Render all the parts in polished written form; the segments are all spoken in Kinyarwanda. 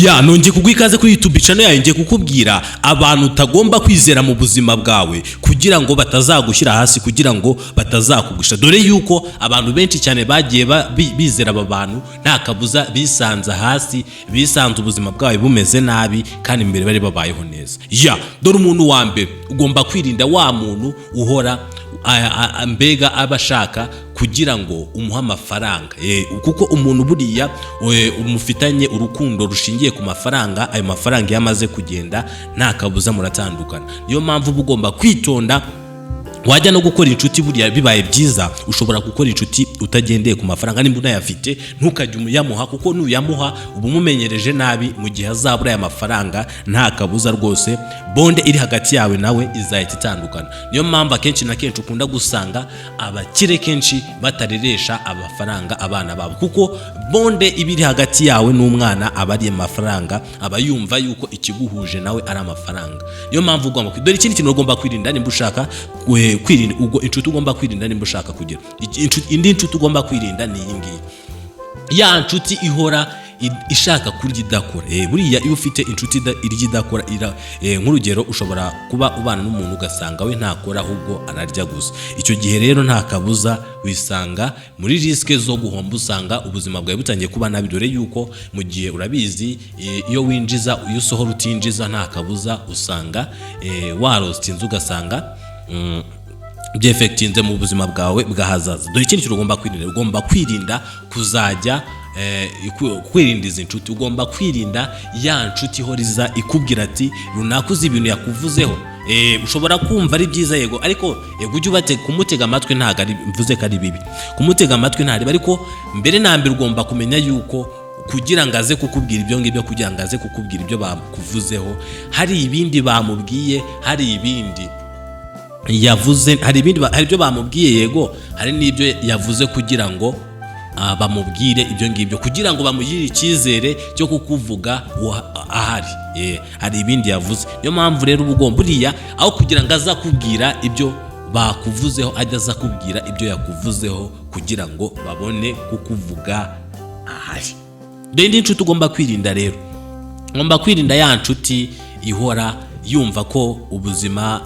Ya nongeye kugwikaze kuri YouTube channel yawe ngiye kukubwira abantu utagomba kwizera mu buzima bwawe kugira ngo batazagushyira hasi, kugira ngo batazakugusha. Dore yuko abantu benshi cyane bagiye bizera aba bantu nta kabuza bisanza hasi, bisanze ubuzima bwawe bumeze nabi kandi imbere bari babayeho neza. Ya dore umuntu wa mbere ugomba kwirinda wa muntu uhora mbega abashaka kugira ngo umuha amafaranga, kuko umuntu buriya umufitanye urukundo rushingiye ku mafaranga, ayo mafaranga yamaze kugenda nta kabuza muratandukana. Niyo mpamvu ugomba kwitonda. Wajya no gukora inshuti buriya bibaye byiza ushobora gukora inshuti utagendeye ku mafaranga, nimba unayafite ntukajye umuyamuha, kuko nuyamuha uba umumenyereje nabi. Mu gihe azabura aya mafaranga nta kabuza rwose bonde iri hagati yawe nawe izahita itandukana. Niyo mpamvu akenshi na kenshi ukunda gusanga abakire kenshi batareresha amafaranga abana babo, kuko bonde ibiri hagati yawe n'umwana abariye amafaranga aba yumva yuko ikiguhuje nawe ari amafaranga. Niyo mpamvu ugomba dore ikindi kintu ugomba kwirinda nimba ushaka kwirinda ubwo inshuti ugomba kwirinda nimba ushaka kugira indi inshuti ugomba kwirinda ni iyi ngiyi, ya inshuti ihora ishaka kurya idakora. Buriya iyo ufite inshuti irya idakora, nk'urugero ushobora kuba ubana n'umuntu ugasanga we ntakora ahubwo ararya gusa. Icyo gihe rero nta kabuza wisanga muri riske zo guhomba, usanga ubuzima bwawe butangiye kuba nabi. Dore yuko mu gihe urabizi iyo winjiza iyo usohora utinjiza nta kabuza usanga warostinze, ugasanga byefectinze mu buzima bwawe bwahazaza. Dore ikindi ugomba kwirinda kuzajya kwirinda izi inshuti. Ugomba kwirinda ya nshuti ihoriza ikubwira ati runaka uzi ibintu yakuvuzeho. Ushobora kumva ari byiza yego, ariko ujye ubate kumutega amatwi. Ntago ari mvuze ko ari bibi kumutega amatwi, ntari ariko mbere na mbere ugomba kumenya yuko kugira ngo aze kukubwira ibyo ngibyo, kugira ngo aze kukubwira ibyo bakuvuzeho, hari ibindi bamubwiye, hari ibindi yavuze, hari ibyo bamubwiye yego, hari n'ibyo yavuze kugira ngo bamubwire ibyo ngibyo, kugira ngo bamugire icyizere cyo kukuvuga ahari. Hari ibindi yavuze. Niyo mpamvu rero ugomba buriya aho kugira ngo aza kubwira ibyo bakuvuzeho, ajya aza kubwira ibyo yakuvuzeho kugira ngo babone kukuvuga ahari. Dore indi nshuti ugomba kwirinda rero, ugomba kwirinda ya nshuti ihora yumva ko ubuzima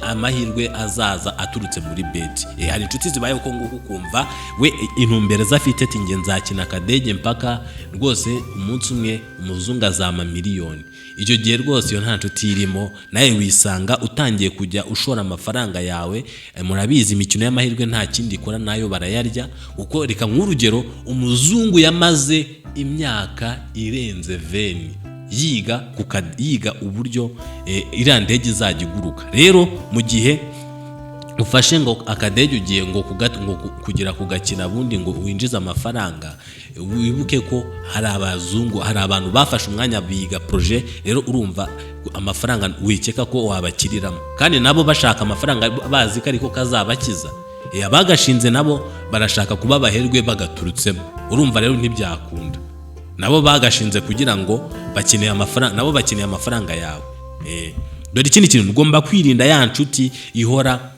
amahirwe azaza aturutse muri beti. Hari inshuti zibaye uko nguko ukumva we intumbero zafite ati nge nzakina akadege mpaka rwose umunsi umwe umuzungu azama miliyoni. Icyo gihe rwose iyo nta nshuti irimo, nawe wisanga utangiye kujya ushora amafaranga yawe. Murabizi imikino y'amahirwe nta kindi ikora, nayo barayarya. Uko reka nk'urugero, umuzungu yamaze imyaka irenze 20 yiga uburyo iriya ndege izajya iguruka. Rero mu gihe ufashe ngo akadege ugiye ngo kugira kugakina bundi ngo winjize amafaranga, wibuke ko hari abazungu, hari abantu bafashe umwanya biga projet. Rero urumva amafaranga wikeka ko wabakiriramo, kandi nabo bashaka amafaranga bazi ko ariko kazabakiza. Abagashinze nabo barashaka kuba baherwe bagaturutsemo. Urumva rero ntibyakunda. Nabo bagashinze kugira ngo bakeneye amafaranga, nabo bakeneye amafaranga yawe. Dore ikindi kintu ugomba kwirinda, ya nshuti ihora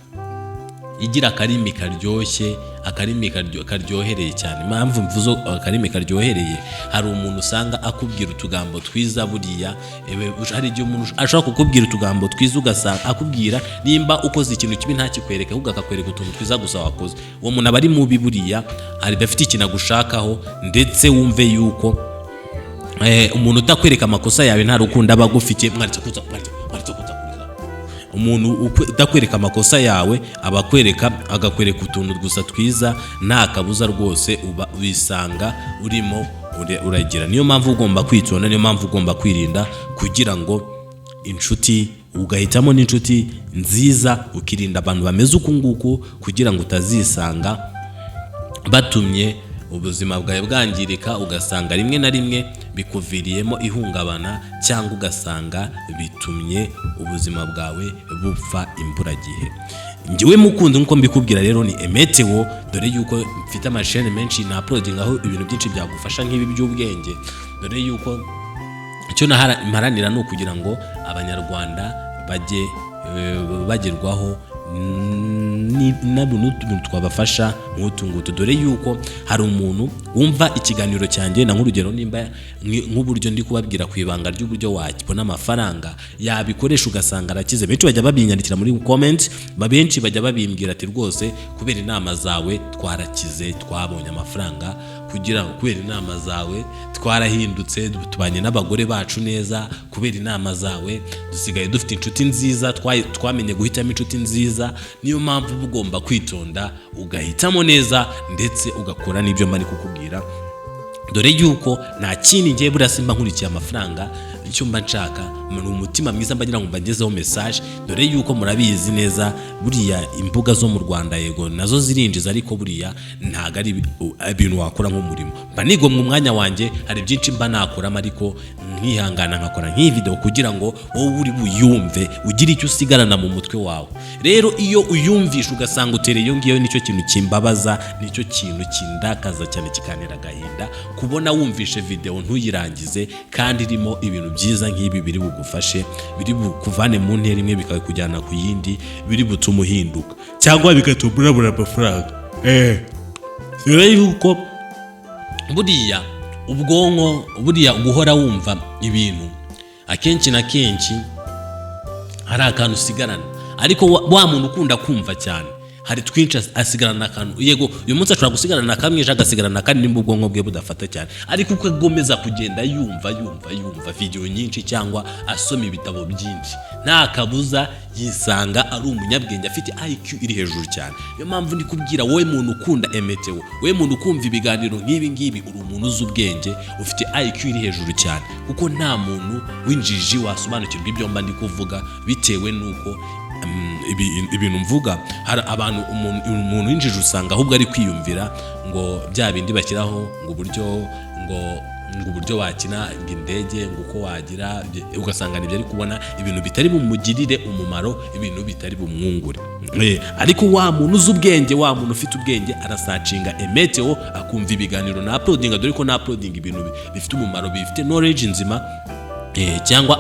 igira akarimi karyoshye, akarimi karyohereye cyane. Impamvu mvuze akarimi karyohereye, hari umuntu usanga akubwira utugambo twiza. Buriya hari igihe umuntu ashobora kukubwira utugambo twiza ugasanga akubwira nimba ukoze ikintu kibi ntakikwereke, ahubwo akakwereka utuntu twiza gusa wakoze. Uwo muntu aba ari mubi buriya, hari dafite ikintu agushakaho. Ndetse wumve yuko umuntu utakwereka amakosa yawe nta rukundo aba agufitiye. Umuntu utakwereka amakosa yawe agakwereka utuntu gusa twiza, nta kabuza rwose uba wisanga urimo uragira. Niyo mpamvu ugomba kwitonda, niyo mpamvu ugomba kwirinda kugira ngo inshuti ugahitamo n'inshuti nziza, ukirinda abantu bameze uku nguku kugira ngo utazisanga batumye ubuzima bwawe bwangirika, ugasanga rimwe na rimwe bikuviriyemo ihungabana, cyangwa ugasanga bitumye ubuzima bwawe bupfa imburagihe. Ngiwe mukunzi nkuko mbikubwira rero ni Emeteo. Dore yuko mfite amashene menshi na uploading aho ibintu byinshi byagufasha nk'ibi by'ubwenge. Dore yuko icyo mparanira ni ukugira ngo abanyarwanda bajye bagerwaho n'utuntu twabafasha nk'utu ngutu, dore yuko hari umuntu wumva ikiganiro cyanjye na nk'urugero nimba nk'uburyo ndi kubabwira ku ibanga ry'uburyo wakibona amafaranga yabikoresha ugasanga arakize. Benshi bajya babinyandikira muri comment, benshi bajya babimbwira ati rwose kubera inama zawe twarakize, twabonye amafaranga, kubera inama zawe twarahindutse, tubanye n'abagore bacu neza, kubera inama zawe dusigaye dufite inshuti nziza, twamenye guhitamo inshuti nziza. Niyo mpamvu uba ugomba kwitonda ugahitamo neza ndetse ugakora n'ibyo mba ndi kukubwira, dore yuko nta kindi ngiye buriya simba nkurikiye amafaranga. Icyo mba nshaka ni umutima mwiza mbagira ngo mbagezeho message, dore yuko murabizi neza buriya imbuga zo mu Rwanda yego nazo zirinjiza, ariko buriya ntago ari ibintu wakora nk'umurimo. Mba nigomwe umwanya wanjye, hari byinshi mba nakoramo, ariko nkihangana nkakora nk'iyi video kugira ngo wowe uri buyumve ugire icyo usigarana mu mutwe wawe. Rero iyo uyumvisha ugasanga utereye iyo ngiyo, nicyo kintu kimbabaza, nicyo kintu kindakaza cyane, kikanera agahinda kubona wumvishe video ntuyirangize kandi irimo ibintu byiza nk'ibi biri bugufashe, biri bukuvane mu ntera imwe bikakujyana ku yindi, biri butuma uhinduka cyangwa bigatuma urabura amafaranga. Rero yuko buriya ubwonko, buriya guhora wumva ibintu akenshi na kenshi hari akantu usigarana, ariko wa muntu ukunda kumva cyane hari twinshi asigarana akantu. Yego uyu munsi ashobora gusigarana kamwe, ejo agasigarana kandi nimba ubwonko bwe budafata cyane, ariko uko agomeza kugenda yumva video nyinshi cyangwa asoma ibitabo byinshi, nta kabuza yisanga ari umunyabwenge, afite IQ iri hejuru cyane. Niyo mpamvu ndi kubwira wowe muntu ukunda Emeteo, wowe muntu ukumva ibiganiro nk'ibi ngibi, uri umuntu uzi ubwenge, ufite IQ iri hejuru cyane, kuko nta muntu w'injiji wasobanukirwa ibyo mba ndi kuvuga, bitewe nuko ibintu mvuga. Hari abantu, umuntu w'injiji usanga ahubwo ari kwiyumvira ngo bya bindi bashyiraho ngo uburyo wakina indege, ngo uko wagira, ugasanga nibyo ari kubona ibintu bitari bumugirire umumaro, ibintu bitari bumwungure. Ariko wa muntu uzi ubwenge, wa muntu ufite ubwenge, arasacinga Emeteo akumva ibiganiro na uploading, dore ko na uploading ibintu bifite umumaro, bifite knowledge nzima, cyangwa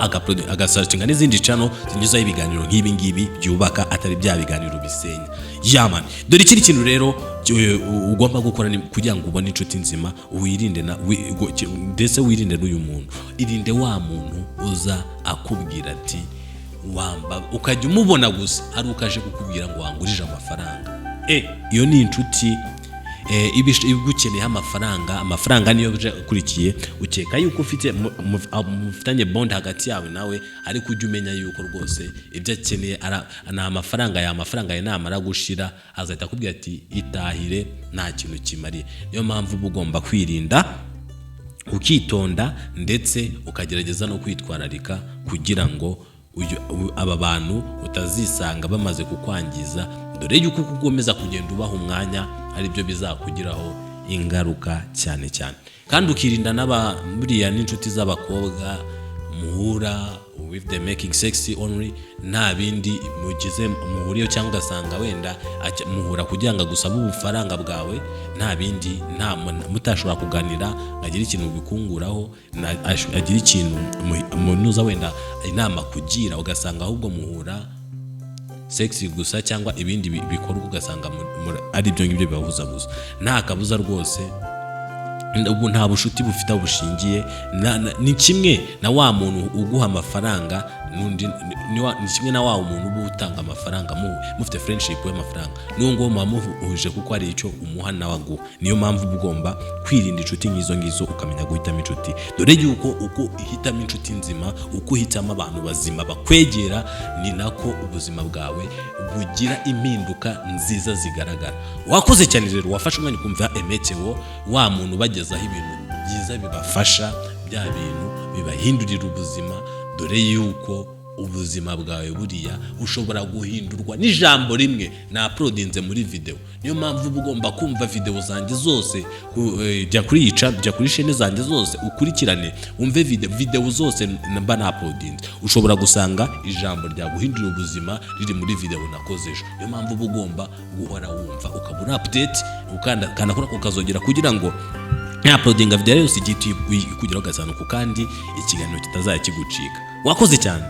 agasacinga n'izindi channel zinyuzaho ibiganiro nk'ibi ngibi byubaka, atari bya biganiro bisenya. Yaman, dore ikindi kintu rero ugomba gukora kugira ngo ubone inshuti nzima, wirinde ndetse wirinde n'uyu muntu. Irinde wa muntu uza akubwira ati wamba, ukajya umubona gusa ari ukaje kukubwira ngo wangurije amafaranga. Iyo ni inshuti igukeneye amafaranga niyo ukurikiye, ukeka yuko mufitanye bond hagati yawe nawe, ariko ujye umenya yuko rwose ibyo akeneye ni amafaranga. Ya mafaranga ye namara gushira azahita akubwira ati itahire, nta kintu kimariye. Niyo mpamvu uba ugomba kwirinda, ukitonda, ndetse ukagerageza no kwitwararika kugira ngo aba bantu utazisanga bamaze kukwangiza, dore yuko ugomeza kugenda ubaha umwanya ari byo bizakugiraho ingaruka cyane. Kandi ukirinda buriya n'inshuti z'abakobwa muhura with the making sexy only, nta bindi mugize muhuriyo, cyangwa ugasanga wenda muhura kugira ngo gusaba ubufaranga bwawe, nta bindi, mutashobora kuganira agira ikintu bikunguraho, agira ikintu munuza wenda inama kugira, ugasanga ahubwo muhura sexy gusa cyangwa ibindi bikorwa, ugasanga ari ibyo ngibyo bibahuza gusa. Nta kabuza rwose, ubu nta bushuti bufite bushingiye, ni kimwe na wa muntu uguha amafaranga, ni kimwe na wa muntu uba utanga amafaranga, mufite friendship y'amafaranga, niyo ngoma muhuje kuko ari icyo umuha nawe aguha. Niyo mpamvu ugomba kwirinda inshuti nk'izo ukamenya guhitamo inshuti, dore yuko uko uhitamo inshuti nzima, uko uhitamo abantu bazima bakwegera, ni nako ubuzima bwawe bugira impinduka nziza zigaragara. Wakoze cyane rero, wafashe umwanya kumva Emeteo, wa muntu bagezaho ibintu byiza bibafasha, bya bintu bibahindurira ubuzima, dore yuko ubuzima bwawe buriya ushobora guhindurwa n'ijambo rimwe na uploadinze muri video. Niyo mpamvu uba ugomba kumva video zanjye zose, jya kuri chaîne zanjye zose ukurikirane, umve video zose mba na uploadinze, ushobora gusanga ijambo rya guhindura ubuzima riri muri video nakoze ejo. Niyo mpamvu uba ugomba guhora wumva, ukabura update, ukanda kuri ukazogera kugira ngo uploadinga video yose igiti kugeraho gasanuka, kandi ikiganiro kitazakigucika. Wakoze cyane.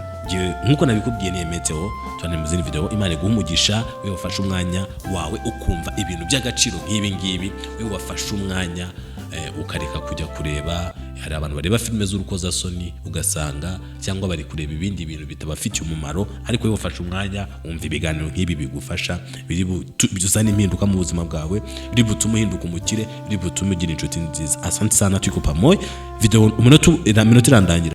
nkuko nabikubwiye niyemetseho tubane mu zindi video. Imana iguhe umugisha, we wafashe umwanya wawe ukumva ibintu by'agaciro nk'ibi ngibi, we wafashe umwanya ukareka kujya kureba. Hari abantu bareba filime z'urukozasoni ugasanga cyangwa bari kureba ibindi bintu bitabafitiye umumaro, ariko we wafashe umwanya wumva ibiganiro nk'ibi bigufasha, biri bizana impinduka mu buzima bwawe, biri butume uhinduka umukire, biri butume ugira inshuti nziza. Asante sana, tuko pamoja. Video minota irandangira.